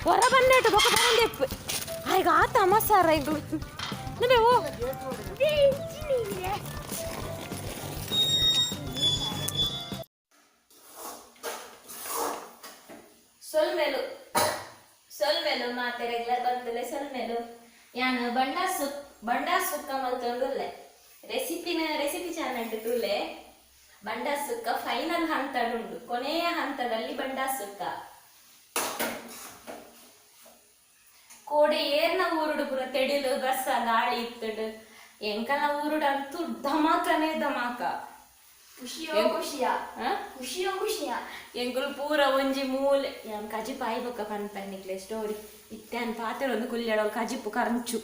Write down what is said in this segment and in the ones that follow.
ಹೊರ ಬಂದೇಟು ಬೊಕ್ಕ ಬಂದೆಪ್ಪು ಆಯ್ಗ ಆತ ಮಸಾರ ಈಗ ನೀವು ಸೊಲ್ಮೆಲು ಮಾತೆ ರೆಗ್ಯುಲರ್ ಬಂದಿಲ್ಲ ಸೊಲ್ಮೆಲು ಯಾನು ಬಂಡ ಸುಕ್ಕ ಮಲ್ತೊಂಡುಲ್ಲೆ ರೆಸಿಪಿ ಚಾನಲ್ ಟುಲೆ ಬಂಡ ಸುಕ್ಕ ಫೈನಲ್ ಹಂತಡುಂಡು ಕೊನೆಯ ಹಂತದಲ್ಲಿ ಬಂಡ ಸುಕ್ಕ ಕೋಡೆ ಏರ್ನ ಊರುಡು ಪುರ ತೆಡಿಲು ಬಸ್ಸ ಗಾಳಿ ಇತ್ತುಡು ಎಂಕಲ ಊರುಡಂತೂ ಧಮಾಕನೇ ಧಮಾಕ ಖುಷಿಯ ಎಂಕುಲು ಪೂರ ಒಂಜಿ ಮೂಲೆ ಕಜಿಪ್ ಆಯ್ಬಕ್ಕ ಪನ್ಪನ್ನಿಕ್ಲೆ ಸ್ಟೋರಿ ಇತ್ತೇನು ಪಾತ್ರೆ ಒಂದು ಕುಲ್ಯಾಡ ಕಜಿಪ್ಪು ಕರಂಚು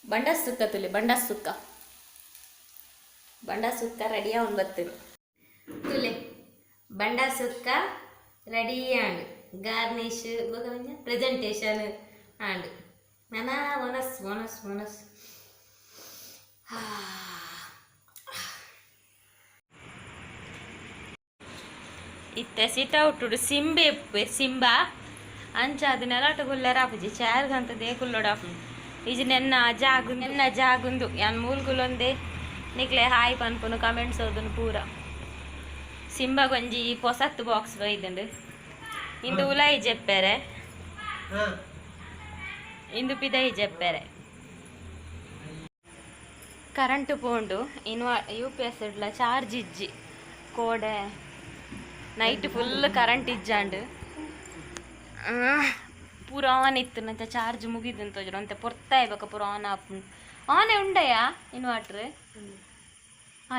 ಬಂಡ ಸುಕ್ಕ ತುಲಿ ಬಂಡ ಸುಕ್ಕ ರೆಡಿಯಾ ಒಂಬತ್ತು ತುಲೆ ಬಂಡ ಸುಕ್ಕ ready and garnish presentation and ನಾನಾ ಒನಸ್ ಇತ್ತೆ ಸಿಟೌಟುಡು ಸಿಂಬಾ ಅಂಚ ಅದನ್ನೆಲ್ಲ ಗುಲ್ಲರಾಪುಜಿ ಚಾರ್ಗಂತ ದೇಕುಲ್ಲೋಡಾಪು ಇಜಿ ನೆನ್ನ ಜಾಗುಂದು ಯಾನ್ ಮೂಲ್ಗುಲೊಂದೆ ನಿಕ್ಲೆ ಹಾಯ್ ಪನ್ಪುನು ಕಮೆಂಟ್ಸ್ ಓದುನು ಪೂರ ಸಿಂಬಾ ಗೊಂಜಿ ಪೊಸತ್ತು ಬಾಕ್ಸ್ ಒಯ್ದುಂಡು ಇಂದು ಉಲಾಯಿ ಜೆಪ್ಪೆರೆ ಇಂದು ಪಿದೈ ಜೆಪ್ಪೆರೆ ಕರೆಂಟ್ ಪೋಂಡು UPS ಇಡ್ಲ ಚಾರ್ಜ್ ಇಜ್ಜಿ ಕೋಡೆ ನೈಟ್ ಫುಲ್ ಕರೆಂಟ್ ಇಜ್ಜಾಂಡು ಪೂರ ಆನ್ ಇತ್ತು ನಂತ ಚಾರ್ಜ್ ಮುಗಿದಂತ ಅಂತೆ ಪೊರ್ತಾ ಇರ್ಬೇಕು ಪೂರ ಆನ್ ಆನೆ ಉಂಡಯ್ಯ ಇನ್ವರ್ಟ್ರ್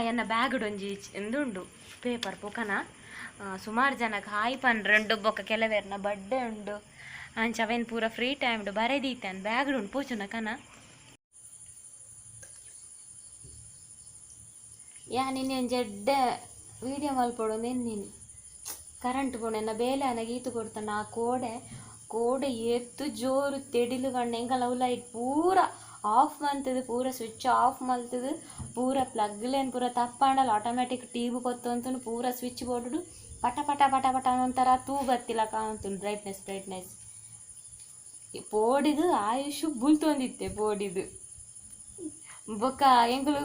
ಎನ್ನ ಬ್ಯಾಗ್ ಒಂಜಿ ಎಂದುಂಡು ಪೇಪರ್ ಪೊಕನ ಸುಮಾರು ಜನಕ್ಕೆ ಹಾಯ್ ಪನ್ರೆಂಡು ಬೊಕ್ಕ ಕೆಲವೇರ್ನ ಬರ್ಡೇ ಉಂಡು ಅಂಚ ಅವೇನು ಪೂರ ಫ್ರೀ ಟೈಮ್ ಬರೆದೀತಾನೆ ಬ್ಯಾಗ್ ಉಂಡು ಪೂಚುನ ಕನ ನಿನ್ನೆ ಜಡ್ಡ ವೀಡಿಯೋ ಮಲ್ಪೊಡು ನೆನ್ನಿನಿ ಕರೆಂಟ್ ಪೋಣೆನ್ನ ಬೇಲೆ ನನಗೆ ಈತು ಕೊಡ್ತಾನೆ ಆ ಕೋಡೆ ಎತ್ತು ಜೋರು ತೆಡಿಲು ಕಣ್ಣು ಎಂಕಲ್ಲ ಲೈಟ್ ಪೂರ ಆಫ್ ಮಂತದು ಪೂರ ಸ್ವಿಚ್ ಆಫ್ ಮಲ್ತದು ಪೂರ ಪ್ಲಗ್ಲೇನು ಪೂರ ತಪ್ಪಾಂಡಲ್ಲ ಆಟೋಮೆಟಿಕ್ ಟಿವಿ ಕೊತ್ತಂತು ಪೂರ ಸ್ವಿಚ್ ಬೋರ್ಡು ಪಟ ಪಟ ಪಟ ಪಟ ಒಂಥರ ತೂ ಬತ್ತಿಲ್ಲ ಕಾಂತು ಬ್ರೈಟ್ನೆಸ್ ಪೋಡಿದು ಆಯುಷು ಬುಲ್ತೊಂದಿತ್ತೆ ಪೋಡಿದು ಬೊಕ್ಕ ಎಂಕುಲು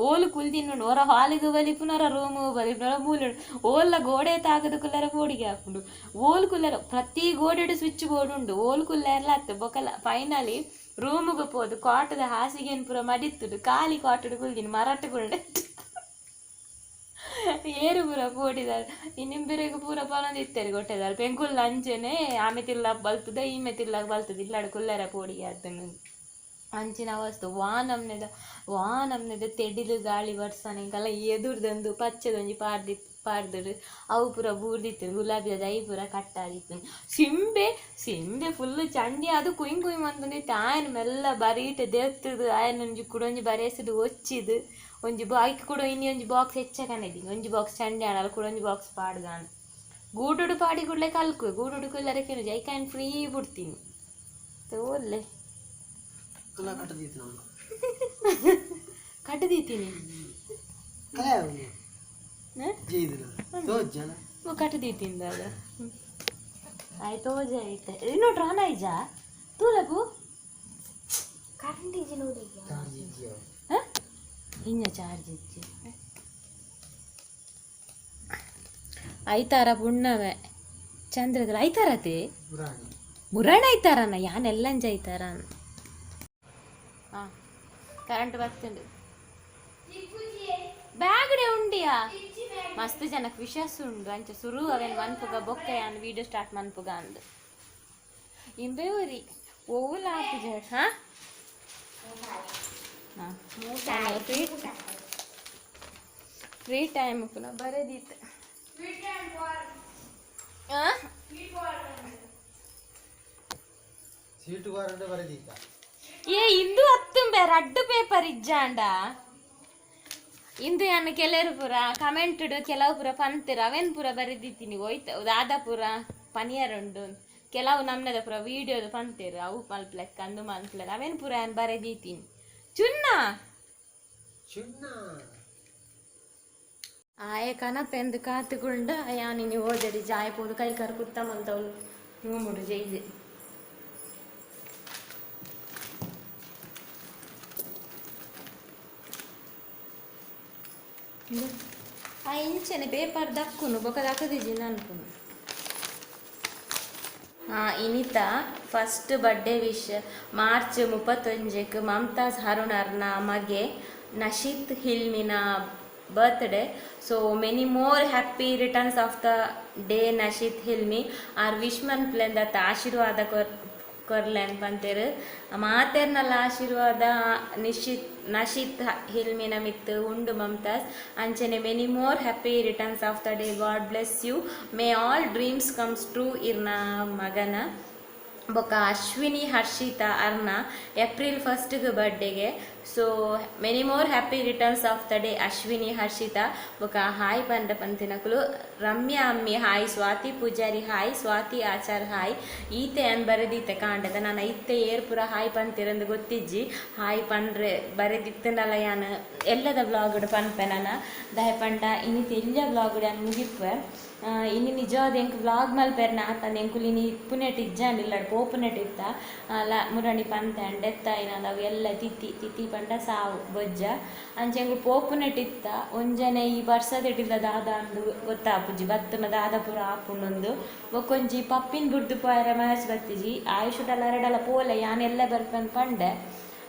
ಓಲು ಕುಲ್ದಿನ್ನು ಹೊರ ಹಾಲಿಗೆ ಬಲಿಪುನರ ರೂಮು ಬಲಿಪುನರ ಮೂಲೆ ಓಲ್ಲ ಗೋಡೆ ತಾಗದು ಕುಲ್ಲರ ಪೋಡಿಗೆ ಹಾಕೊಂಡು ಓಲ್ ಕುಲ್ಲರ ಪ್ರತಿ ಗೋಡೆಡು ಸ್ವಿಚ್ ಬೋರ್ಡ್ ಉಂಡು ಓಲ್ ಕುಲ್ಲರ್ಲ ಹತ್ತು ಬೊಕ್ಕಲ ಫೈನಲಿ ರೂಮಿಗೆ ಪೋದು ಕಾಟದ ಹಾಸಿಗೆನ್ ಪೂರ ಮಡಿತ್ತುಡು ಖಾಲಿ ಕಾಟುಡು ಕುಲ್ದಿನಿ ಮರಾಠಗುಳ್ಳೆ ಏರು ಪೂರ ಪೋಡಿದಾರೆ ಇನ್ನಿಂಬೆರೆಗೆ ಪೂರ ಪೊಲೊಂದಿತ್ತೇರಿ ಕೊಟ್ಟಿದ್ದಾರೆ ಪೆಂಕುಲ್ ಅಂಚೆನೆ ಆಮೆ ತಿರ್ಲಾಕ್ ಬಲ್ತದ ಈಮೆ ತಿರ್ಲಾಕ್ ಬಲ್ತದ ಇಲ್ಲಾಡು ಕುಲ್ಲರ ಪೋಡಿಗೆ ಆತನು ಅಂಚಿನ ಅವಸ್ತು ವಾನಮ್ನೆದ ತೆಡಿಲು ಗಾಳಿ ಬರ್ಸನೆಂಕಲ್ಲ ಎದುರ್ದಂದು ಪಚ್ಚದೊಂಜಿ ಪಾರ್ದುಡು ಅವು ಪೂರ ಬೂರ್ದಿತ್ತು ಗುಲಾಬಿದ ಐ ಪೂರ ಕಟ್ಟಾದಿತ್ತು ಸಿಂಬೆ ಫುಲ್ಲು ಚಂಡಿ ಅದು ಕುಯ್ ಮಂತಂದಿತ್ತು ಆಯನ ಮೆಲ್ಲ ಬರೀಟ್ ದೇತ್ತದು ಆಯನ ಒಂಜಿ ಕುಡೊಂಜಿ ಬರೆಸಿದು ಒಚ್ಚಿದು ಒಂಜಿ ಬಾಯ್ಕ್ ಕೂಡ ಇನ್ನಿ ಒಂಜಿ ಬಾಕ್ಸ್ ಹೆಚ್ಚಕನೆದಿ ಒಂಜಿ ಬಾಕ್ಸ್ ಚಂಡಿ ಆಡಲ್ಲ ಕೂಡ ಒಂಜಿ ಬಾಕ್ಸ್ ಪಾಡ್ಗಾನ ಗೂಡುಡು ಪಾಡಿ ಕೂಡಲೇ ಕಲ್ಕು ಗೂಡುಡು ಕುಲ್ಲರಕ್ಕೆ ಜೈಕಾಯನ್ ಫ್ರೀ ಬಿಡ್ತೀನಿ ತೋರ್ಲೆ ಕಟ್ಟದೀತೀನಿ ಕಟ್ಟದೀತಿಂದ ಅದು ಆಯ್ತು ಓಜ ಆಯ್ತು ಇನ್ನೊಟ್ಟು ರಾನ ಐಜಾ ತೂಲಪು ಕರೆಂಟ್ ಇಜ್ಜಿ ನೋಡಿ ಇನ್ನ ಚಾರ್ಜ್ ಇಜ್ಜಿ ಐತಾರ ಪುಣ್ಣವೆ ಚಂದ್ರದಲ್ಲಿ ಐತಾರತೆ ಮುರಾಣ ಐತಾರನ ಯಾನೆಲ್ಲಂಜ ಐತಾರ ಕರೆಂಟ್ ಬರ್ತುಂಡು ಬ್ಯಾಗ್ಡೆ ಉಂಡಿಯಾ ಮಸ್ತ್ ಜನಕ್ಕೆ ವಿಶ್ವಾಸ ಉಂಡು ಅಂಚ ಸುರು ಅವೇನು ಮನ್ಪುಗ ಬೊಕ್ಕ ಯಾನ್ ವೀಡಿಯೋ ಸ್ಟಾರ್ಟ್ ಮನ್ಪುಗ ಅಂದು ಇಂಬೇವರಿ ಓಲ ಆಪುಜ ಫ್ರೀ ಟೈಮ್ ಪುನಃ ಬರೆದಿತ್ತು ಇಂದು ಹತ್ತುಂಬೆ ರಡ್ಡು ಪೇಪರ್ ಇಜ್ಜಾಂಡ ಇಂದು ನಾನು ಕೆಲವರು ಪುರ ಕಮೆಂಟ್ ಕೆಲವು ಪುರ ಪಂತಿರ ಅವೇನು ಪುರ ಬರೆದಿತ್ತೀನಿ ಹೋಯ್ತು ದಾದ ಪುರ ಪನಿಯರುಂಡು ಕೆಲವು ನಮ್ಮನೆದ ಪುರ ವೀಡಿಯೋದು ಪಂತೇರು ಅವು ಮಲ್ಪ್ಲೆಕ್ಕ ಅಂದು ಮಲ್ಪ್ಲೆಕ್ಕ ಅವೇನು ಪುರ ಏನು ಬರೆದೀತೀನಿ ಚುನ್ನ ಆಯ ಕನಪೆಂದು ಕಾತುಕೊಂಡು ಯಾನಿನಿ ಓದಡಿ ಜಾಯ ಪೋದು ಕೈ ಕರು ಕುತ್ತ ಮಲ್ತವಳು ನೋಡು ಜೈದೆ ಆ ಇಂಚನೆ ಪೇಪರ್ ದಕ್ಕುನು ಬೊಕ ದಕ್ಕದಿಜಿ ಅನ್ಕುನು ಇನಿತ ಫಸ್ಟ್ ಬರ್ಡೇ ವಿಶ್ ಮಾರ್ಚ್ 31ಕ್ಕೆ ಮಮ್ತಾಜ್ ಹರುಣರ್ನ ಮಗೆ ನಶೀತ್ ಹಿಲ್ಮಿನ birthday so many more happy returns of the day Nashith Hilmi ಆರ್ ವಿಶ್ಮನ್ ಪ್ಲೆನ್ ದತ್ತ ಆಶೀರ್ವಾದ ಕೊರ್ಲೆನ್ ಪಂತೇರು ಮಾತೆರ್ನಲ್ಲ ಆಶೀರ್ವಾದ ನಶೀತ್ ಹಿಲ್ಮಿನ ಮಿತ್ತು ಉಂಡು ಮಮ್ತಾಜ್ ಅಂಚನೆ many more happy returns of the day God bless you may all dreams comes true ಇರ್ನ ಮಗನ ಬೊಕ ಅಶ್ವಿನಿ ಹರ್ಷಿತಾ ಅರ್ನ ಏಪ್ರಿಲ್ 1ಗೆ ಬರ್ಡೇಗೆ so many more happy returns of the day Ashwini Harshitha ಬೊಕ ಹಾಯ್ ಪಂಡ ಪಂತಿನಕುಲು ರಮ್ಯಾ ಅಮ್ಮಿ hi Swathi Poojari hi Swathi Achar hi ಈತೆ ಅನ್ ಬರೆದಿತ್ತೆ ಕಾಂಡದ ನಾನು ಇತ್ತೆ ಏರ್ಪುರ ಹಾಯ್ ಪಂತಿರಂದು ಗೊತ್ತಿಜ್ಜಿ ಹಾಯ್ ಪಂಡ್ರೆ ಬರೆದಿತ್ತನಲ್ಲ ಯಾನು ಎಲ್ಲದ ಬ್ಲಾಗ್ಡ್ ಪನ್ಪೆ ನಾನು ದಯ ಪಂಡ ಇನ್ನಿತ್ತು ಎಲ್ಲ ಬ್ಲಾಗ್ಡ್ ಯಾನು ಮುಗಿಪ್ವೆ ಇನ್ನು ನಿಜವಾದ ಎಂಕ್ ವ್ಲಾಗ್ ಮಲ್ಪೆರ್ನ ಆತಂದು ಎಂಕುಲು ಇನಿ ಇಪ್ಪುನೆಟ್ ಇಜ್ಜಾಂಡಿಲ್ಲ ಪೋಪುನೆಟ್ ಇತ್ತ ಮುರಣಿ ಪಂತೆ ಅಂಡೆತ್ತ ಏನಂದ ಅವು ಎಲ್ಲ ತಿತ್ತಿ ಪಂಡ ಸಾವು ಬೊಜ್ಜ ಅಂಚೆ ಎಂಕುಲು ಪೋಪುನೆಟ್ ಇತ್ತ ಒಂಜನೆ ಈ ಬರ್ಸದೆಟಿಲ್ಲ ದಾದ ಅಂದು ಗೊತ್ತಾಪುಜಿ ಬತ್ತನ ದಾದ ಪೂರ ಆಪುಂಡೊಂದು ಬೊಕ್ಕೊಂಜಿ ಪಪ್ಪಿನ ಬುಡ್ದು ಪೋಯರ ಮ್ಯಾಚ್ ಬತ್ತಿಜಿ ಆಯುಷುಡಲ್ಲ ಎರಡಲ್ಲ ಪೋಲೆ ಯಾನೆಲ್ಲ ಬರ್ಪನ್ ಪಂಡೆ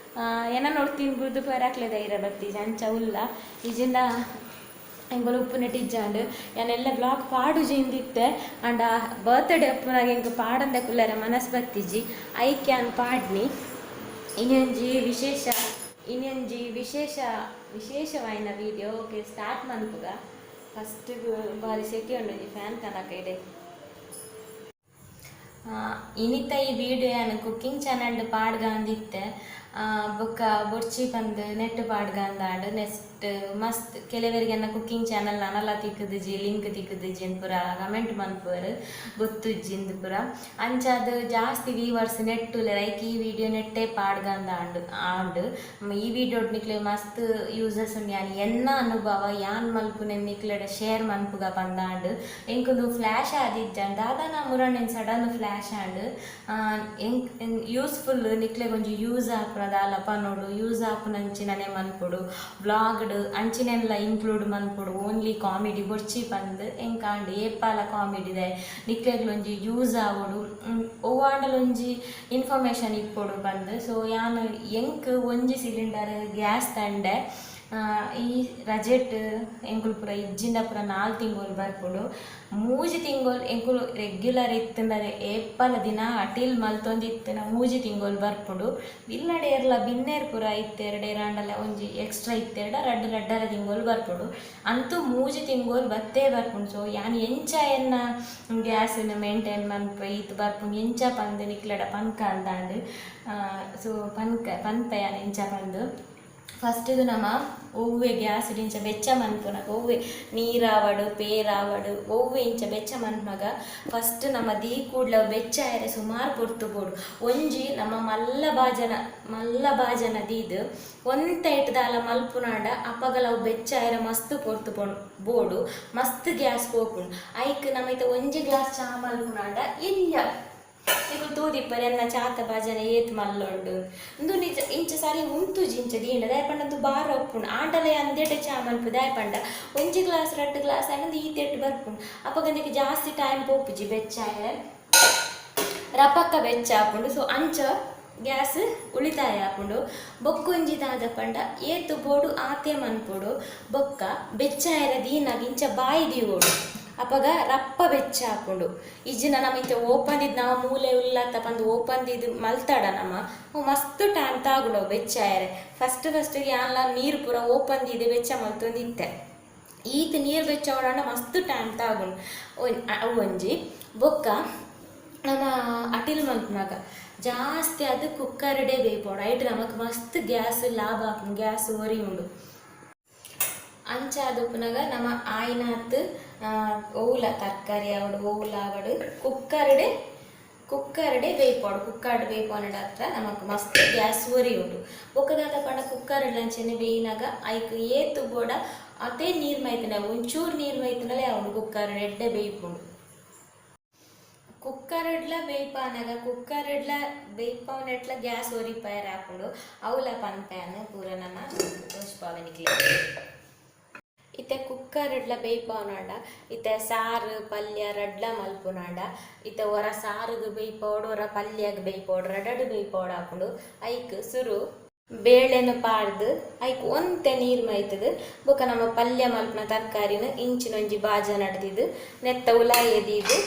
ಏನ ನೋಡ್ತೀನಿ ಬುಡ್ದು ಪೋಯರ ಹಾಕ್ಲೆ ಧೈರ್ಯ ಬತ್ತಿಜಿ ಅಂಚ ಉಲ್ಲ ಈಜಿಂದ ಎಂಗಳು ಉಪ್ಪುನೆ ಟಿಜ್ಜಾಂಡು ಯಾನೆಲ್ಲ ಬ್ಲಾಗ್ ಪಾಡು ಜೇಂದಿತ್ತೆ ಅಂಡ ಬರ್ತ್ಡೇ ಅಪ್ಪನಾಗ ಎಂಕ್ ಪಾಡಂದ ಕುಲ್ಲರ ಮನಸ್ಸು ಬತ್ತಿಜಿ ಐಕ್ಯಾನ್ ಪಾಡ್ನಿ ಇನ್ನೊಂಜಿ ವಿಶೇಷವಾಯಿನ ವೀಡಿಯೋ ಓಕೆ ಸ್ಟಾರ್ಟ್ ಮನ್ಪುಗ ಫಸ್ಟ್ ಬಾರಿ ಸೆಕೆ ಉಂಡು ಫ್ಯಾನ್ ಕನಕ ಇದೆ ಇನಿತ ಈ ವಿಡಿಯೋ ಏನು ಕುಕ್ಕಿಂಗ್ ಚಾನಲ್ ಪಾಡ್ಗಂದಿತ್ತೆ ಬೊಕ್ಕ ಬೊರ್ಚಿ ಬಂದು ನೆಟ್ ಪಾಡ್ಗಂದಾಂಡು ನೆಕ್ಸ್ಟ್ ಮಸ್ತ್ ಕೆಲವರಿಗೆ ಕುಕ್ಕಿಂಗ್ ಚಾನಲ್ ನನಲ ತಿಕ್ಕದಿಜಿ ಲಿಂಕ್ ತಿಕ್ಕದಿಜಿ ಅಂತ ಪೂರ ಕಮೆಂಟ್ ಮನ್ಪುವರು ಗೊತ್ತುಜ್ಜಿಂದು ಪೂರ ಅಂಚಾದ ಜಾಸ್ತಿ ವ್ಯೂವರ್ಸ್ ನೆಟ್ಟು ಲೈಕ್ ಈ ವಿಡಿಯೋ ನೆಟ್ಟೆ ಪಾಡ್ಗಂದಾಂಡು ಈ ವಿಡಿಯೋ ನಿಕ್ಲೆ ಮಸ್ತ್ ಯೂಸರ್ಸ್ ಉಂಡು ಯಾನ್ ಎನ್ನ ಅನುಭವ ಯಾನ್ ಮಲ್ಪುನೆ ನಿಕ್ಲೆಡ ಶೇರ್ ಮನ್ಪುಗ ಪಂದಾಂಡು ಎಂಕುಲು ಫ್ಲ್ಯಾಶ್ ಆದಿಜ್ಜಂಡು ದಾದನ ಮುರಣೆನ್ ಸಡನ್ ಫ್ಲ್ಯಾಶ್ ಆಂಡು ಯೂಸ್ಫುಲ್ ನಿಕ್ಲೆ ಕೊಂಚ ಯೂಸ್ ಆಪುನದಾಲ ಪನೋಡು ಯೂಸ್ ಆಪುನಂಚಿನನೆ ಮನ್ಪುಡು ಬ್ಲಾಗ್ಡ್ ಅಂಚಿನೆಲ್ಲ ಇನ್ಕ್ಲೂಡ್ ಮನ್ಪುಡು ಓನ್ಲಿ ಕಾಮಿಡಿ ಬೊರ್ಚಿ ಪಂದ್ ಎಂಕಾಂಡು ಏಪಾಲ ಕಾಮಿಡಿದೆ ನಿಕ್ಲೆಗ್ಲೊಂಜಿ ಯೂಸ್ ಆವೋಡು ಒವ್ವಾಂಡಲೊಂಜಿ ಇನ್ಫಾರ್ಮೇಷನ್ ಇಪ್ಪೊಡು ಬಂದು ಸೊ ಯಾನು ಎಂಕ್ ಒಂಜಿ ಸಿಲಿಂಡರ್ ಗ್ಯಾಸ್ ತಂಡೆ ಈ ರಜೆಟ್ ಎಂಕುಲು ಪೂರ ಇಜ್ಜಿಂದ ಪೂರ 4 ತಿಂಗಳು ಬರ್ಪುಡು 3 ತಿಂಗಳು ಎಂಕುಲು ರೆಗ್ಯುಲರ್ ಇತ್ತಂದರೆ ಏಪಲ ದಿನ ಅಟಿಲ್ ಮಲ್ತೊಂದಿತ್ತನ 3 ತಿಂಗಳು ಬರ್ಪುಡು ಇಲ್ಲಡೆ ಇರಲ ಬಿನ್ನೇರ್ ಪೂರ ಇತ್ತೆರಡು ಎರಡಲ್ಲ ಒಂಜಿ ಎಕ್ಸ್ಟ್ರಾ ಇತ್ತೆರಡ ರಡ್ಡರ ತಿಂಗಳು ಬರ್ಪುಡು ಅಂತೂ 3 ತಿಂಗಳು ಬತ್ತೇ ಬರ್ಪುಂಡು ಸೊ ಯಾನ್ ಎಂಚ ಎನ್ನ ಗ್ಯಾಸನ್ನು ಮೇಂಟೈನ್ ಮನ್ಪ ಈತು ಬರ್ಪುಂಡು ಎಂಚ ಪಂದು ನಿಕ್ಲೆಡ ಪನ್ಕ ಅಂದಾಂಡು ಸೊ ಪನ್ಪ ಯಾನ್ ಎಂಚ ಪಂದು ಫಸ್ಟ್ ನಮ್ಮ ಒವ್ವೆ ಗ್ಯಾಸ್ ಇಂಚ ಬೆಚ್ಚ ಮನ್ಪುನಗ ಒವ್ವೆ ನೀರಾವಡು ಪೇರಾವಡು ಒವ್ವೆ ಇಂಚ ಬೆಚ್ಚ ಮನ್ಪುನಗ ಫಸ್ಟ್ ನಮ್ಮ ದೀ ಕೂಡ್ಲ ಬೆಚ್ಚ ಆಯರೆ ಸುಮಾರು ಪೊರ್ತು ಬೋಡು ಒಂಜಿ ನಮ್ಮ ಮಲ್ಲ ಬಾಜನ ದೀದು ಒಂತ ಇಟ್ಟದಾಲ ಮಲ್ಪುನಾಡ ಅಪ್ಪಗಲ ಅವು ಬೆಚ್ಚ ಆಯರೆ ಮಸ್ತ್ ಪೊರ್ತು ಬೋಡು ಮಸ್ತ್ ಗ್ಯಾಸ್ ಪೋಪುಂಡು ಐಕ್ ನಮ್ಮ ಇತ್ತ ಒಂಜಿ ಗ್ಲಾಸ್ ಚಾ ಮಲ್ಪುನಾಡ ಇಲ್ಲ ಈಗ ತೂದಿಪ್ಪರೆ ಎನ್ನ ಚಾತ ಭಜನೆ ಏತ್ ಮಲ್ಲೊಂಡು ಇಂದು ನಿಜ ಇಂಚ ಸಾರಿ ಉಂತು ಜಿಂಚ ದೀಂಡ ದಯಪಂಡಂದು ಬಾರ ಒಪ್ಪುಂಡು ಆಂಡಲೆ ಅಂದೇಟೆ ಚಾ ಮಲ್ಪು ದಯಪಂಡ ಒಂಜಿ ಗ್ಲಾಸ್ 2 ಗ್ಲಾಸ್ ಅನ್ನೊಂದು ಈತೆಟ್ಟು ಬರ್ಪುಂಡು ಅಪ್ಪಗಂದಿಗೆ ಜಾಸ್ತಿ ಟೈಮ್ ಪೋಪುಜಿ ಬೆಚ್ಚಾಯ ರಪಕ್ಕ ಬೆಚ್ಚ ಹಾಪುಂಡು ಸೊ ಅಂಚ ಗ್ಯಾಸ್ ಉಳಿತಾಯ ಹಾಪುಂಡು ಬೊಕ್ಕೊಂಜಿ ದಾದ ಪಂಡ ಏತು ಬೋಡು ಆತೆ ಮನ್ಪುಡು ಬೊಕ್ಕ ಬೆಚ್ಚಾಯರ ದೀನಾಗ ಇಂಚ ಬಾಯಿ ದೀವೋಡು ಅಪ್ಪಗ ರಪ್ಪ ಬೆಚ್ಚ ಹಾಕೊಂಡು ಇಜ್ಜಿನ ನಮ್ಮ ಇಂಚ ಓಪಂದಿದ್ದು ನಾವು ಮೂಲೆ ಉಲ್ಲತ್ತ ಬಂದು ಓಪಂದಿದ್ದು ಮಲ್ತಾಡ ನಮ್ಮ ಮಸ್ತ್ ಟೈಮ್ ತಾಗುಡು ಬೆಚ್ಚಾಯರೆ ಫಸ್ಟ್ ಯಾನ್ಲ ನೀರು ಪೂರ ಓಪಂದಿದೆ ಬೆಚ್ಚ ಮಲ್ತೊಂದಿತ್ತೆ ಈತ ನೀರು ಬೆಚ್ಚ ಹೊಡೋಣ ಮಸ್ತ್ ಟೈಮ್ ತಾಗುಂಡು ಒಂಜಿ ಬೊಕ್ಕ ನಮ್ಮ ಅಟಿಲ್ ಮಲ್ಪನಾಗ ಜಾಸ್ತಿ ಅದು ಕುಕ್ಕರ್ಡೇ ಬೇಯ್ಪೋಡು ಐಟ್ ನಮಕ್ ಮಸ್ತ್ ಗ್ಯಾಸ್ ಲಾಭ ಹಾಕೊಂಡು ಗ್ಯಾಸ್ ಒರಿ ಉಂಡು ಅಂಚ ಅದುಪ್ಪನಾಗ ನಮ್ಮ ಆಯ್ನಾತ್ ಓವುಲ ತರಕಾರಿ ಆವಡು ಓವುಲ ಆವಡು ಕುಕ್ಕರ್ಡೆ ಕುಕ್ಕರ್ಡೆ ಬೇಯ್ಪಾಡು ಕುಕ್ಕರ್ಡ್ ಬೇಯ್ಪಾನಡ ಹತ್ರ ನಮಕ್ ಮಸ್ತ್ ಗ್ಯಾಸ್ ಒರಿ ಉಂಡು ಬೊಕ್ಕದಾದ ಪಂಡ ಕುಕ್ಕರ್ಡ್ ಲಂಚನೆ ಬೇಯಿನಾಗ ಐಕ್ ಏತು ಬೋಡ ಅದೇ ನೀರು ಮೈತಿನ ಒಂಚೂರು ನೀರು ಮೈತಿನಲ್ಲೇ ಅವನು ಕುಕ್ಕರ್ಡ್ ಎಡ್ಡೆ ಬೇಯ್ಪುಂಡು ಕುಕ್ಕರ್ಡ್ಲ ಬೇಯ್ಪಾವನೆಟ್ಲ ಗ್ಯಾಸ್ ಒರಿಪಾಯರ್ ಹಾಕೊಂಡು ಅವಲ ಪನ್ಪೆಯನ್ನು ಪೂರ ನಮ್ಮ ತೋಚ್ಪಾವನಿಗೆ ಇತ್ತೆ ಕುಕ್ಕರ್ಡ್ಲ ಬೇಯ್ಪಾವನಾಂಡ ಇತ್ತೆ ಸಾರು ಪಲ್ಯ ರಡ್ಲ ಮಲ್ಪುನಾಂಡ ಇತ್ತೆ ಒರ ಸಾರುಗ್ ಬೇಯ್ಪೋಡು ಒರ ಪಲ್ಯಗ್ ಬೇಯ್ಪೋಡು ರಡಡು ಬೇಯ್ಪೋಡು ಹಾಕೊಂಡು ಐಕ್ ಸುರು ಬೇಳೆನು ಪಾಡ್ದು ಐಕ್ ಒಂತೆ ನೀರು ಮೈತದು ಬೊಕ ನಮ್ಮ ಪಲ್ಯ ಮಲ್ಪನ ತರಕಾರಿನ ಇಂಚಿನೊಂಜಿ ಬಾಜ ನಡ್ದಿದ್ದು ನೆತ್ತ ಉಲಾಯಿ ಎದಿದು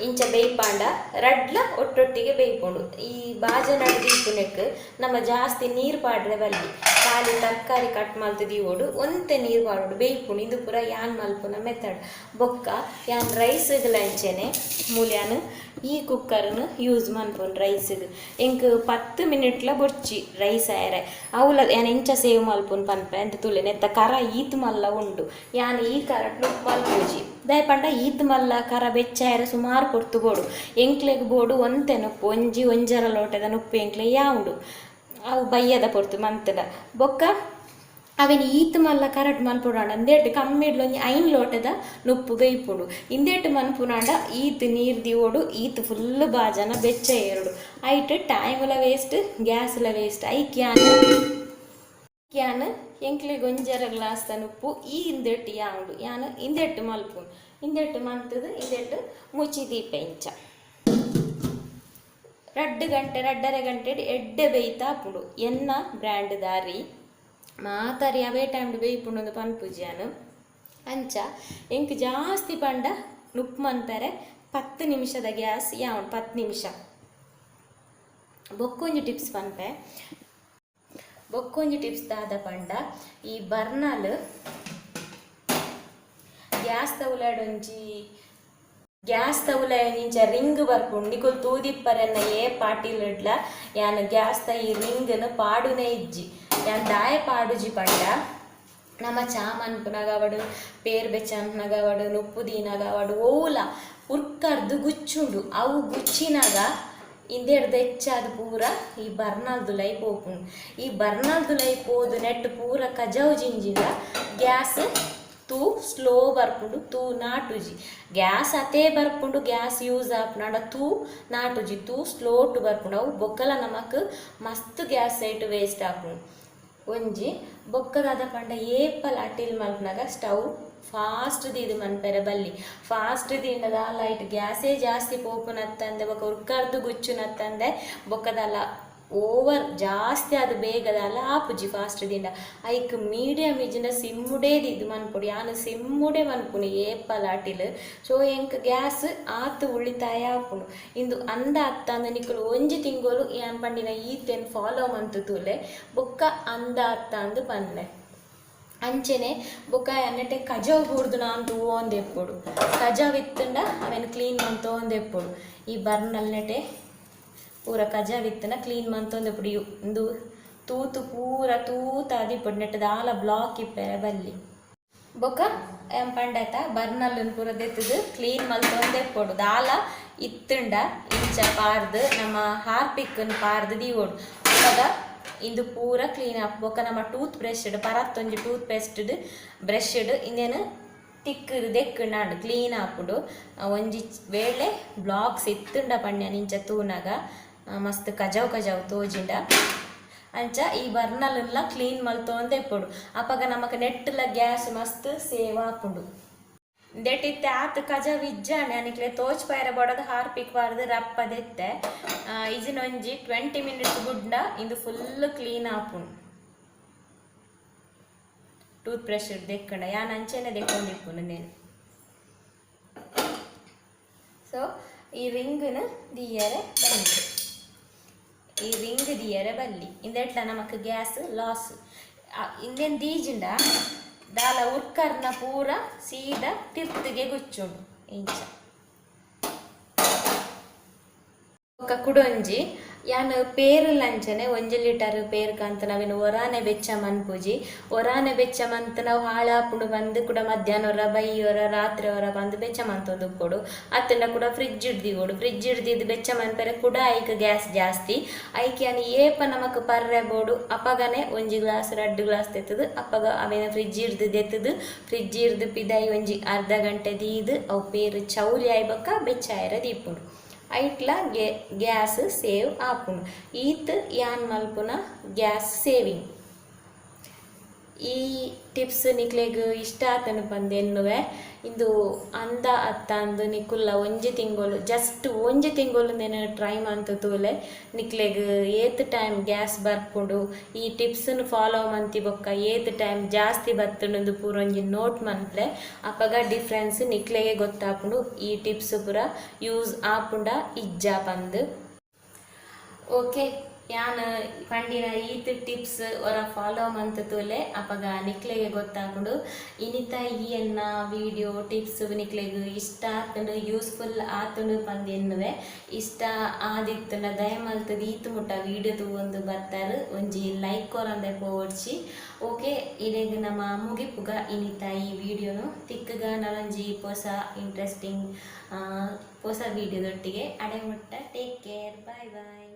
ಇಂಚ ಬೇಯ್ಪಾಂಡ ರಡ್ಲ ಒಟ್ಟೊಟ್ಟಿಗೆ ಬೇಯ್ಕೊಂಡು ಈ ಬಾಜ ನಡ್ದಿಪ್ಪುನೆಕ್ ನಮ್ಮ ಜಾಸ್ತಿ ನೀರು ಪಾಡ್ರೆ ಬಲ್ಲಿ ಖಾಲಿ ತರಕಾರಿ ಕಟ್ ಮಲ್ತದಿ ಓಡು ಒಂತೆ ನೀರು ಪಾಡೋಡು ಬೇಯ್ಪುಂಡು ಇದು ಪೂರ ಯಾನ್ ಮಲ್ಪುನ ಮೆಥಡ್ ಬೊಕ್ಕ ಯಾನ್ ರೈಸ್ಗ್ಲಂಚೆನೆ ಮೂಲ್ಯಾನು ಈ ಕುಕ್ಕರ್ನು ಯೂಸ್ ಮನ್ಪುಂಡು ರೈಸ್ಗ್ ಎಂಕ್ 10 ಮಿನಿಟ್ಲ ಬೊಚ್ಚಿ ರೈಸ್ ಆಯರೆ ಅವಲ ಯಾನ್ ಎಂಚ ಸೇವ್ ಮಲ್ಪುನ್ ಪನ್ಪೆ ಅಂತ ತುಲೆ ನೆತ್ತ ಕರ ಈತ್ ಮಲ್ಲ ಉಂಡು ಯಾನ್ ಈ ಕರಟ್ ನುಪ್ಪು ಮಲ್ಪುಜಿ ದಯ ಪಂಡ ಈತ್ ಮಲ್ಲ ಕರ ಬೆಚ್ಚಾಯರೆ ಸುಮಾರು ಕೊಡ್ತು ಬೋಡು ಎಂಕ್ಲೆಗ್ ಬೋಡು ಒಂತೆ ನುಪ್ಪು ಒಂಜರ ಲೋಟದ ನುಪ್ಪು ಎಂಕ್ಲೆ ಯಾವುದು ಅವು ಬಯ್ಯದ ಪೊರ್ತು ಮಂತದ ಬೊಕ್ಕ ಅವೇನು ಈತ್ ಮಲ್ಲ ಕರಟ್ ಮಲ್ಪುನಾಂಡ ಅಂದೇಟ್ ಕಮ್ಮಿಡ್ಲ ಒಂಜಿ 5 ಲೋಟದ ನುಪ್ಪು ಬೇಯ್ಪುಂಡು ಇಂದೇಟ್ ಮನ್ಪುನಾಂಡ ಈತ್ ನೀರು ದಿವೋಡು ಈತ್ ಫುಲ್ ಬಾಜನ ಬೆಚ್ಚ ಏರುಡು ಐಟ್ ಟೈಮ್ಲ ವೇಸ್ಟ್ ಗ್ಯಾಸ್ಲ ವೇಸ್ಟ್ ಕ್ಯಾನ್ ಎಂಕ್ಲೆಗ್ ಒಂಜರ ಗ್ಲಾಸ್ದ ನುಪ್ಪು ಈ ಇಂದೆಟ್ಟು ಯಾವುದು ಯಾನು ಇಂದೆಟ್ಟು ಮಲ್ಪುನು ಇಂದೆಟ್ಟು ಮಂತದು ಇಂದೆಟ್ಟು ಮುಚ್ಚಿ ದೀಪ ಇಂಚ 2 ಗಂಟೆ ಎಡ್ಡೆ ಬೇಯ್ತಾ ಪುಂಡು ಎನ್ನ ಬ್ರ್ಯಾಂಡ್ ದಾರಿ ಮಾತಾರಿ ಅವೇ ಟೈಮ್ ಬೇಯ್ಪುಂಡು ಒಂದು ಪನ್ಪುಜಿಯಾನು ಅಂಚ ಎಂಕ್ ಜಾಸ್ತಿ ಪಂಡ ನುಪ್ಪು ಮನ್ಪೆರೆ 10 ನಿಮಿಷದ ಗ್ಯಾಸ್ ಯಾವನು 10 ನಿಮಿಷ ಬೊಕ್ಕೊಂಜಿ ಟಿಪ್ಸ್ ದಾದ ಪಂಡ ಈ ಬರ್ನಲ್ ಗ್ಯಾಸ್ ತವುಲ ಇಂಚ ರಿಂಗ್ ಬರ್ಪುಂಡು ನಿಕುಲ್ ತೂದಿಪ್ಪರೆನ್ನ ಪಾಟಿಲಿಡ್ಲ ಯಾನ್ ಗ್ಯಾಸ್ ತ ಈ ರಿಂಗ್ನ ಪಾಡುನೆ ಇಜ್ಜಿ ಯಾನ್ ದಾಯ ಪಾಡುಜಿ ಪಂಡ ನಮ್ಮ ಚಾಮನ್ಪುನಗವಡು ಪೇರ್ ಬೆಚ್ಚನ್ಪುನಗವಡು ನುಪ್ಪು ದೀನಗವಡು ಓಲ ಉರ್ಕರ್ದು ಗುಚ್ಚುಂಡು ಅವು ಗುಚ್ಚಿನಾಗ ಇಂದೆಡ್ದು ಹೆಚ್ಚಾದ ಪೂರ ಈ ಬರ್ನಲ್ದು ಲೈಪ್ ಹೋಪುಂಡು ಈ ಬರ್ನಲ್ದು ಲೈಪ್ ಹೋದು ನೆಟ್ ಪೂರ ಕಜಾವು ಜಿಂಜಿಂದ ಗ್ಯಾಸ್ ತೂ ಸ್ಲೋ ಬರ್ಪುಂಡು ತೂ ನಾಟುಜಿ ಗ್ಯಾಸ್ ಅತೇ ಬರ್ಪುಂಡು ಗ್ಯಾಸ್ ಯೂಸ್ ಆಪುನಾಂಡ ತೂ ನಾಟುಜಿ ತೂ ಸ್ಲೋ ಟು ಬರ್ಪುಂಡು ಅವು ಬೊಕ್ಕಲ ನಮಕ್ ಮಸ್ತ್ ಗ್ಯಾಸ್ ಸೈಟ್ ವೇಸ್ಟ್ ಆಪುಂಡು ಒಂಜಿ ಬೊಕ್ಕದಾದ ಪಂಡ ಏಪಲ್ ಅಟಿಲ್ ಮಲ್ಪನಾಗ ಸ್ಟವ್ ಫಾಸ್ಟ್ ದೀದು ಮನ್ಪೆರೆ ಬಲ್ಲಿ ಫಾಸ್ಟ್ ದಿಂಡದ ಲೈಟ್ ಗ್ಯಾಸೇ ಜಾಸ್ತಿ ಪೋಪುನತ್ತಂದೆ ಬೊಕ್ಕ ಉರ್ಕರ್ದು ಗುಚ್ಚುನತ್ತಂದೆ ಬೊಕ್ಕದಲ್ಲ ಓವರ್ ಜಾಸ್ತಿ ಅದು ಬೇಗದಲ್ಲ ಆಪುಜಿ ಫಾಸ್ಟ್ ದಿಂಡ ಐಕ್ ಮೀಡಿಯಮ್ ಇಜ್ಜಿನ ಸಿಮ್ಮುಡೇ ದಿದ್ದು ಮನ್ಪುಡು ಯಾನು ಸಿಮ್ಮುಡೆ ಮನ್ಪುನು ಏಪಲ್ ಅಟಿಲ್ ಸೊ ಎಂಕ್ ಗ್ಯಾಸ್ ಆತು ಉಳಿತಾಯ ಆಪುಂಡು ಇಂದು ಅಂದ ಅತ್ತಂದು ನಿಕ್ಕಲು ಒಂಜಿ ತಿಂಗೋಲು ಯಾನ್ ಪಂಡಿನ ಈತೇನು ಫಾಲೋ ಮಂತು ತೂಲೆ ಬೊಕ್ಕ ಅಂದ ಅತ್ತ ಅಂದು ಪನ್ಲೆ ಅಂಚೆನೆ ಬೊಕ್ಕ ಎನ್ನಟೆ ಕಜಾವ್ ಬೂರ್ದು ನಾನು ತೂವೊಂದೆಪ್ಪುಡು ಕಜಾವ್ ಇತ್ತಂಡ ಅವೇನು ಕ್ಲೀನ್ ಮಂತೊಂದೆಪ್ಪುಡು ಈ ಬರ್ನಲ್ ನೆಟೆ ಪೂರ ಕಜಾವ್ ಇತ್ತನ ಕ್ಲೀನ್ ಮಂತೊಂದೆಪ್ಪುಡು ಇಂದು ತೂತು ಪೂರ ತೂತಾದಿಪ್ಪುಡು ನೆಟ್ ದಾಲ ಬ್ಲಾಕ್ ಇಪ್ಪೆರೆ ಬಲ್ಲಿ ಬೊಕ್ಕ ಏನ್ ಪಂಡಾಯ್ತ ಬರ್ನಲ್ಲನ್ನು ಪೂರ ದೆತ್ತದು ಕ್ಲೀನ್ ಮಲ್ತೊಂದೆಪ್ಪುಡು ದಾಲ ಇತ್ತಂಡ ಇಂಚ ಪಾರ್ದು ನಮ್ಮ ಹಾರ್ಪಿಕ್ಕನ್ನು ಪಾರ್ದು ದೀವೋಡು ಅವಾಗ ಇಂದು ಪೂರ ಕ್ಲೀನ್ ಆಪ್ ಬೊಕ್ಕ ನಮ್ಮ ಟೂತ್ ಬ್ರಷ್ಡ್ ಪರತ್ತೊಂಜಿ ಟೂತ್ ಪೇಸ್ಟ್ಡ್ ಬ್ರಷ್ಡ್ ಇನ್ನೇನು ತಿಕ್ಕದು ದೆಕ್ಕಂಡು ಕ್ಲೀನ್ ಆಪುಡು ಒಂಜಿ ವೇಳೆ ಬ್ಲಾಕ್ಸ್ ಇತ್ತುಂಡ ಪಂಡ್ಯ ನಿಂಚ ತೂನಾಗ ಮಸ್ತ್ ಕಜಾವ್ ತೋಜಿಂಡ ಅಂಚ ಈ ಬರ್ನಲ್ಲೆಲ್ಲ ಕ್ಲೀನ್ ಮಲ್ತೊಂದೆಪ್ಪುಡು ಅಪಗ ನಮಕ್ ನೆಟ್ಲ ಗ್ಯಾಸ್ ಮಸ್ತ್ ಸೇವ್ ಆಪುಂಡು ದೆಟ್ಟಿತ್ತೆ ಆತು ಕಜಾವ್ ಇಜ್ಜಾಣೆ ಅನಿಕ್ಲೆ ತೋಚ್ ಪೈರ ಬಡದು ಹಾರ್ಪಿಕ್ ಬಾರ್ದು ರಪ್ಪದೆತ್ತೆ ಇಜಿನೊಂಜಿ 20 ಮಿನಿಟ್ಸ್ ಗುಡ್ಡ ಇಂದು ಫುಲ್ ಕ್ಲೀನ್ ಆಪುಂಡು ಟೂತ್ ಬ್ರಷ್ ದೆಕ್ಕಂಡ ಯಾನ್ ಅಂಚೆನೆ ದೆಕ್ಕೊಂಡಿಪ್ಪುನು ನೇನು ಸೊ ಈ ರಿಂಗ್ನ ದಿಯರೆ ಬಲ್ಲಿ ಇಂದೆಟ್ಲ ನಮಕ್ ಗ್ಯಾಸ್ ಲಾಸ್ ಇಂದೇನು ದೀಜಿಂಡ ದಾಲ ಉರ್ಕರ್ನ ಪೂರ ಸೀದ ತಿರ್ತಿಗೆ ಗುಚ್ಚುಂಡು ಇಂಚ ಬೊಕ್ಕ ಕುಡೊಂಜಿ ಯಾನ್ ಪೇರು ಲಂಚನೆ 1 ಲೀಟರ್ ಪೇರು ಕಾಂತ ನಾವೇನು ಒರಾನೆ ಬೆಚ್ಚ ಮನ್ಪುಜಿ ಒರಾನೆ ಬೆಚ್ಚ ಮಂತ್ ನಾವು ಹಾಳಾಪುಂಡು ಬಂದು ಕೂಡ ಮಧ್ಯಾಹ್ನ ಹೊರ ಬೈಯೊರ ರಾತ್ರಿ ಹೊರ ಬಂದು ಬೆಚ್ಚ ಮಂತೊಂದು ಕೊಡು ಅತ್ತನ ಕೂಡ ಫ್ರಿಡ್ಜ್ ಹಿಡ್ದಿಗೋಡು ಫ್ರಿಡ್ಜ್ ಹಿಡ್ದಿದ್ದು ಬೆಚ್ಚ ಮನ್ಪರೆ ಕೂಡ ಐಕ್ ಗ್ಯಾಸ್ ಜಾಸ್ತಿ ಐಕೆ ಅನಿ ಏಪ ನಮಕ್ ಪರ್ರೆ ಬೋಡು ಅಪಗನೆ 1 ಗ್ಲಾಸ್ 2 ಗ್ಲಾಸ್ ತೆತ್ತದು ಅಪ್ಪಗ ಅವೇನ ಫ್ರಿಡ್ಜ್ ಹಿಡ್ದು ದೆತ್ತದು ಫ್ರಿಡ್ಜ್ ಹಿಡ್ದು ಪಿದಾಯಿ ಒಂಜಿ ಅರ್ಧ ಗಂಟೆ ದೀದು ಅವು ಪೇರು ಚೌಲಿ ಆಯ್ಬಕ್ಕ ಬೆಚ್ಚ ಆಯ್ರ ದೀಪುಂಡು ಐಟ್ಲ ಗ್ಯಾಸ್ ಸೇವ್ ಆಪುಂಡು ಈತ್ ಯಾನ್ ಮಲ್ಪುನ ಗ್ಯಾಸ್ ಸೇವಿಂಗ್. ಈ ಟಿಪ್ಸ್ ನಿಕ್ಲೆಗ್ ಇಷ್ಟ ಆತನು ಪಂದ್ ಎನ್ನುವೆ ಇಂದು ಅಂದ ಅತ್ತಂದು ನಿಕುಲ್ಲ 1 ತಿಂಗಳು ಜಸ್ಟ್ 1 ತಿಂಗಳು ನೆನ ಟ್ರೈ ಮಂತ್ ತೂಲೆ ನಿಕ್ಲೆಗ್ ಏತ್ ಟೈಮ್ ಗ್ಯಾಸ್ ಬರ್ಪುಂಡು ಈ ಟಿಪ್ಸನ್ನು ಫಾಲೋ ಮಂತಿ ಬೊಕ್ಕ ಏತ್ ಟೈಮ್ ಜಾಸ್ತಿ ಬರ್ತುಂಡು ಪೂರ ಒಂಜಿ ನೋಟ್ ಮನ್ಪಲೆ ಅಪಗ ಡಿಫ್ರೆನ್ಸ್ ನಿಕ್ಲೆಗೆ ಗೊತ್ತಾಪುಂಡು ಈ ಟಿಪ್ಸ್ ಪೂರ ಯೂಸ್ ಆಪುಂಡ ಇಜ್ಜ ಪಂದ್. ಓಕೆ ಯಾನ್ ಪಂಡಿನ ಈತ್ ಟಿಪ್ಸ್ ಒರ ಫಾಲೋ ಮಂತ್ ತೂಲೆ ಅಪಗ ನಿಕ್ಲೆಗೆ ಗೊತ್ತಾಪುಂಡು ಇನಿತ ಈ ಎನ್ನ ವಿಡಿಯೋ ಟಿಪ್ಸ್ ನಿಕ್ಲೆಗ್ ಇಷ್ಟ ಆತುಂಡು ಯೂಸ್ಫುಲ್ ಆತುಂಡು ಪಂದ್ ಎನ್ನುವೆ ಇಷ್ಟ ಆದಿತ್ತುಂಡ ದಯಮಲ್ತದ ಈತ್ ಮುಟ್ಟ ವಿಡಿಯೋ ತೂವೊಂದು ಬರ್ತಾರೆ ಒಂಜಿ ಲೈಕ್ ಕೊರಂದೆ ಪೋಡ್ಚಿ. ಓಕೆ ಇಡೆಗ್ ನಮ್ಮ ಮುಗಿಪುಗ ಇನಿತ ಈ ವಿಡಿಯೋನು ತಿಕ್ಕಗ ನಲೊಂಜಿ ಹೊಸ ಇಂಟ್ರೆಸ್ಟಿಂಗ್ ಹೊಸ ವಿಡಿಯೋದೊಟ್ಟಿಗೆ ಅಡೆ ಮುಟ್ಟ ಟೇಕ್ ಕೇರ್ ಬಾಯ್ ಬಾಯ್.